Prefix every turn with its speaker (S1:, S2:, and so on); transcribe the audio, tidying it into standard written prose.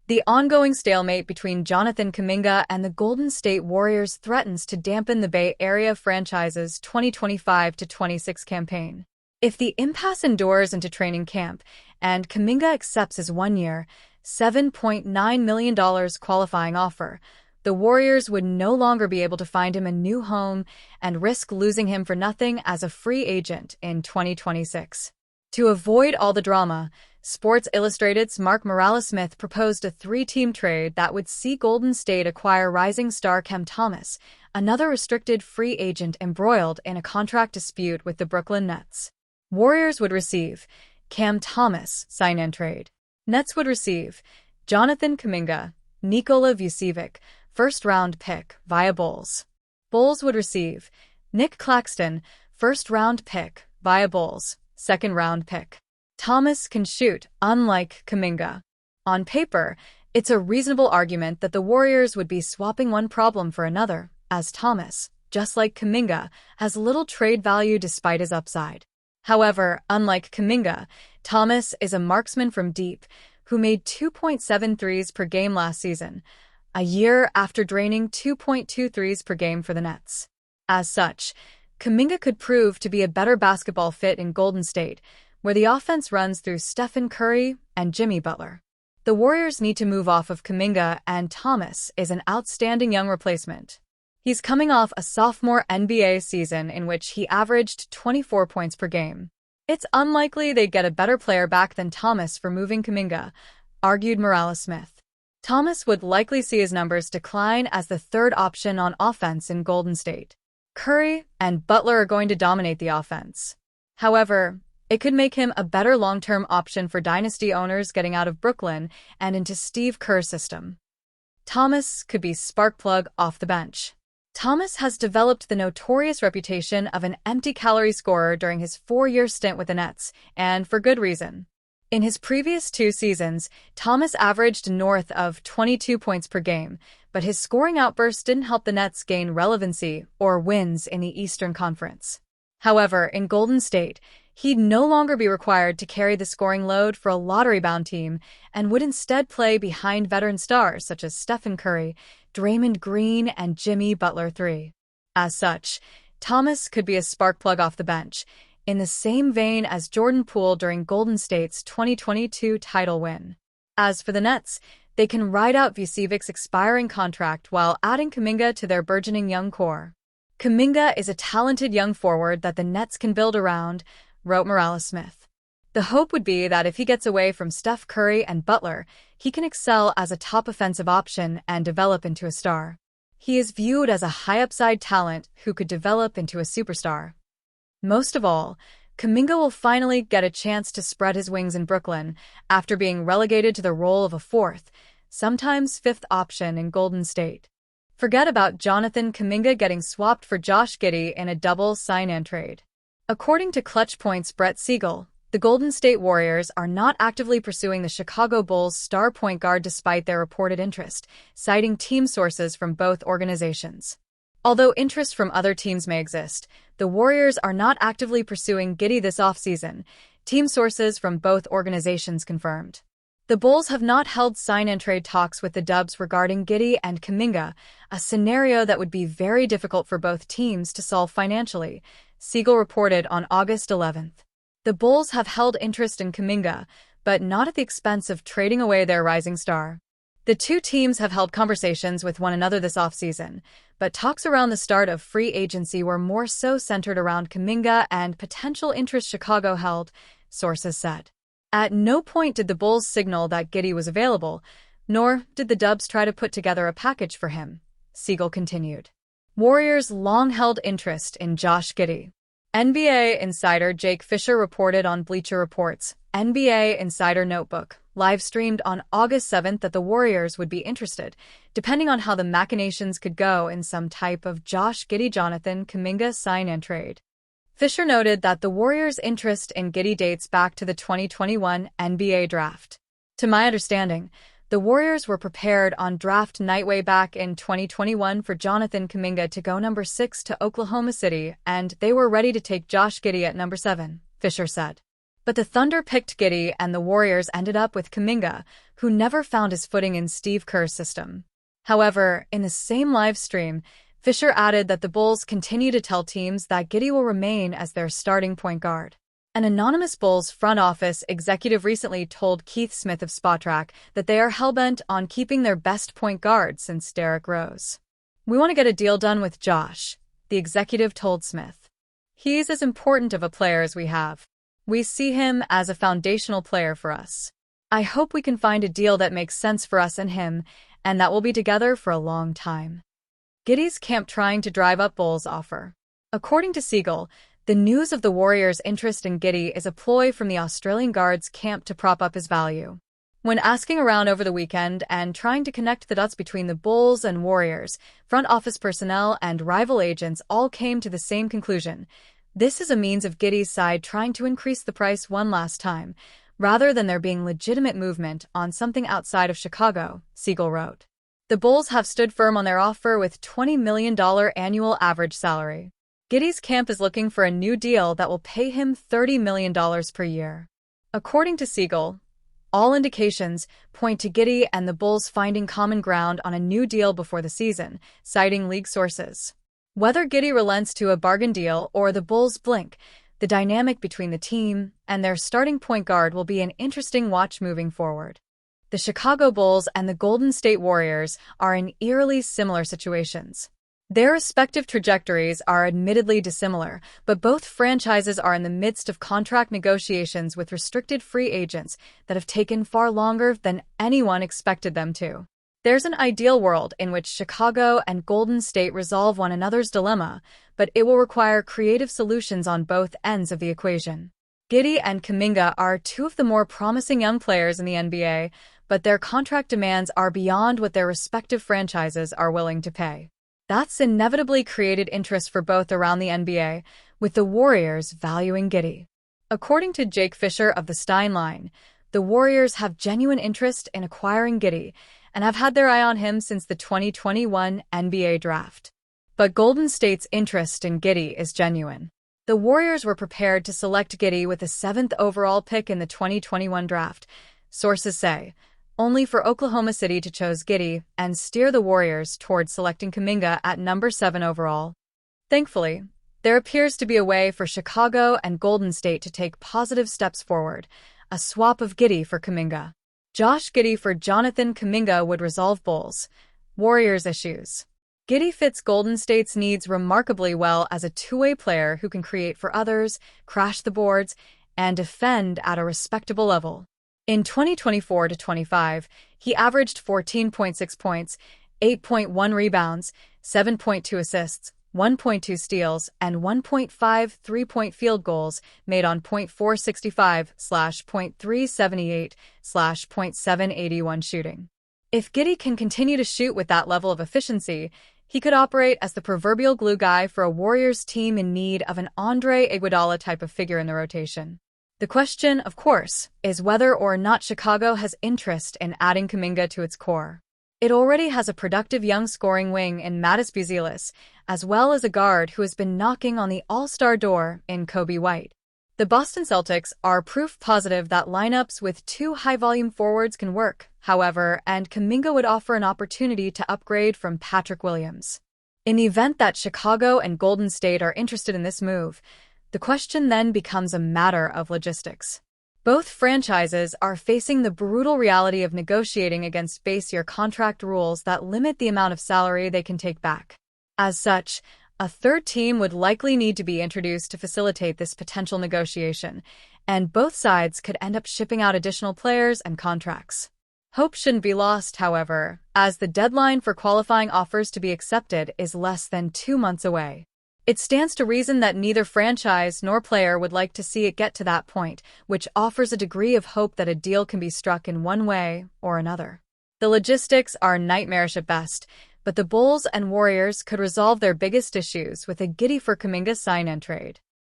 S1: The ongoing stalemate between Jonathan Kuminga and the Golden State Warriors threatens to dampen the Bay Area franchise's 2025-26 campaign. If the impasse endures into training camp and Kuminga accepts his one-year, $7.9 million qualifying offer, the Warriors would no longer be able to find him a new home and risk losing him for nothing as a free agent in 2026. To avoid all the drama, Sports Illustrated's Mark Morales-Smith proposed a three-team trade that would see Golden State acquire rising star Cam Thomas, another restricted free agent embroiled in a contract dispute with the Brooklyn Nets. Warriors would receive Cam Thomas, sign-and trade. Nets would receive Jonathan Kuminga, Nikola Vucevic, first-round pick via Bulls. Bulls would receive Nick Claxton, first-round pick via Bulls, second-round pick. Thomas can shoot, unlike Kuminga. On paper, it's a reasonable argument that the Warriors would be swapping one problem for another, as Thomas, just like Kuminga, has little trade value despite his upside. However, unlike Kuminga, Thomas is a marksman from deep who made 2.7 threes per game last season, a year after draining 2.2 threes per game for the Nets. As such, Kuminga could prove to be a better basketball fit in Golden State, where the offense runs through Stephen Curry and Jimmy Butler. The Warriors need to move off of Kuminga, and Thomas is an outstanding young replacement. He's coming off a sophomore NBA season in which he averaged 24 points per game. It's unlikely they'd get a better player back than Thomas for moving Kuminga, argued Morales-Smith. Thomas would likely see his numbers decline as the third option on offense in Golden State. Curry and Butler are going to dominate the offense. However, it could make him a better long-term option for dynasty owners getting out of Brooklyn and into Steve Kerr's system. Thomas could be spark plug off the bench. Thomas has developed the notorious reputation of an empty-calorie scorer during his 4-year stint with the Nets, and for good reason. In his previous 2 seasons, Thomas averaged north of 22 points per game, but his scoring outbursts didn't help the Nets gain relevancy or wins in the Eastern Conference. However, in Golden State, he'd no longer be required to carry the scoring load for a lottery-bound team and would instead play behind veteran stars such as Stephen Curry, Draymond Green, and Jimmy Butler III. As such, Thomas could be a spark plug off the bench, in the same vein as Jordan Poole during Golden State's 2022 title win. As for the Nets, they can ride out Vucevic's expiring contract while adding Kuminga to their burgeoning young core. Kuminga is a talented young forward that the Nets can build around, wrote Morales-Smith. The hope would be that if he gets away from Steph Curry and Butler, he can excel as a top offensive option and develop into a star. He is viewed as a high-upside talent who could develop into a superstar. Most of all, Kuminga will finally get a chance to spread his wings in Brooklyn after being relegated to the role of a fourth, sometimes fifth option in Golden State. Forget about Jonathan Kuminga getting swapped for Josh Giddey in a double sign-and trade. According to Clutch Point's Brett Siegel, the Golden State Warriors are not actively pursuing the Chicago Bulls' star point guard despite their reported interest, citing team sources from both organizations. Although interest from other teams may exist, the Warriors are not actively pursuing Giddey this offseason, team sources from both organizations confirmed. The Bulls have not held sign-and-trade talks with the Dubs regarding Giddey and Kuminga, a scenario that would be very difficult for both teams to solve financially, Siegel reported on August 11th. The Bulls have held interest in Kuminga, but not at the expense of trading away their rising star. The two teams have held conversations with one another this offseason, but talks around the start of free agency were more so centered around Kuminga and potential interest Chicago held, sources said. At no point did the Bulls signal that Giddey was available, nor did the Dubs try to put together a package for him, Siegel continued. Warriors long held interest in Josh Giddey. NBA insider Jake Fisher reported on Bleacher Report's NBA Insider Notebook, live-streamed on August 7th that the Warriors would be interested, depending on how the machinations could go in some type of Josh Giddey-Jonathan Kuminga sign-and-trade. Fisher noted that the Warriors' interest in Giddey dates back to the 2021 NBA draft. To my understanding, the Warriors were prepared on draft night way back in 2021 for Jonathan Kuminga to go number 6 to Oklahoma City, and they were ready to take Josh Giddey at number 7, Fisher said. But the Thunder picked Giddey and the Warriors ended up with Kuminga, who never found his footing in Steve Kerr's system. However, in the same live stream, Fisher added that the Bulls continue to tell teams that Giddey will remain as their starting point guard. An anonymous Bulls front office executive recently told Keith Smith of Spotrac that they are hellbent on keeping their best point guard since Derrick Rose. "We want to get a deal done with Josh," the executive told Smith. "He's as important of a player as we have. We see him as a foundational player for us. I hope we can find a deal that makes sense for us and him, and that we'll be together for a long time." Giddey's camp trying to drive up Bulls' offer. According to Siegel, the news of the Warriors' interest in Giddey is a ploy from the Australian guard's camp to prop up his value. When asking around over the weekend and trying to connect the dots between the Bulls and Warriors, front office personnel and rival agents all came to the same conclusion. This is a means of Giddey's side trying to increase the price one last time, rather than there being legitimate movement on something outside of Chicago, Siegel wrote. The Bulls have stood firm on their offer with $20 million annual average salary. Giddey's camp is looking for a new deal that will pay him $30 million per year. According to Siegel, all indications point to Giddey and the Bulls finding common ground on a new deal before the season, citing league sources. Whether Giddey relents to a bargain deal or the Bulls blink, the dynamic between the team and their starting point guard will be an interesting watch moving forward. The Chicago Bulls and the Golden State Warriors are in eerily similar situations. Their respective trajectories are admittedly dissimilar, but both franchises are in the midst of contract negotiations with restricted free agents that have taken far longer than anyone expected them to. There's an ideal world in which Chicago and Golden State resolve one another's dilemma, but it will require creative solutions on both ends of the equation. Giddey and Kuminga are two of the more promising young players in the NBA, but their contract demands are beyond what their respective franchises are willing to pay. That's inevitably created interest for both around the NBA, with the Warriors valuing Giddey. According to Jake Fisher of the Stein Line, the Warriors have genuine interest in acquiring Giddey and have had their eye on him since the 2021 NBA draft. But Golden State's interest in Giddey is genuine. The Warriors were prepared to select Giddey with the 7th overall pick in the 2021 draft, sources say, only for Oklahoma City to choose Giddey and steer the Warriors toward selecting Kuminga at number 7 overall. Thankfully, there appears to be a way for Chicago and Golden State to take positive steps forward, a swap of Giddey for Kuminga. Josh Giddey for Jonathan Kuminga would resolve Bulls' Warriors issues. Giddey fits Golden State's needs remarkably well as a two-way player who can create for others, crash the boards, and defend at a respectable level. In 2024-25, he averaged 14.6 points, 8.1 rebounds, 7.2 assists, 1.2 steals, and 1.5 three-point field goals made on .465/.378/.781 shooting. If Giddey can continue to shoot with that level of efficiency, he could operate as the proverbial glue guy for a Warriors team in need of an Andre Iguodala type of figure in the rotation. The question, of course, is whether or not Chicago has interest in adding Kuminga to its core. It already has a productive young scoring wing in Matisse Buzelis, as well as a guard who has been knocking on the all-star door in Kobe White. The Boston Celtics are proof positive that lineups with two high-volume forwards can work, however, and Kuminga would offer an opportunity to upgrade from Patrick Williams. In the event that Chicago and Golden State are interested in this move, the question then becomes a matter of logistics. Both franchises are facing the brutal reality of negotiating against base-year contract rules that limit the amount of salary they can take back. As such, a third team would likely need to be introduced to facilitate this potential negotiation, and both sides could end up shipping out additional players and contracts. Hope shouldn't be lost, however, as the deadline for qualifying offers to be accepted is less than 2 months away. It stands to reason that neither franchise nor player would like to see it get to that point, which offers a degree of hope that a deal can be struck in one way or another. The logistics are nightmarish at best, but the Bulls and Warriors could resolve their biggest issues with a Giddey for Kuminga sign-and trade.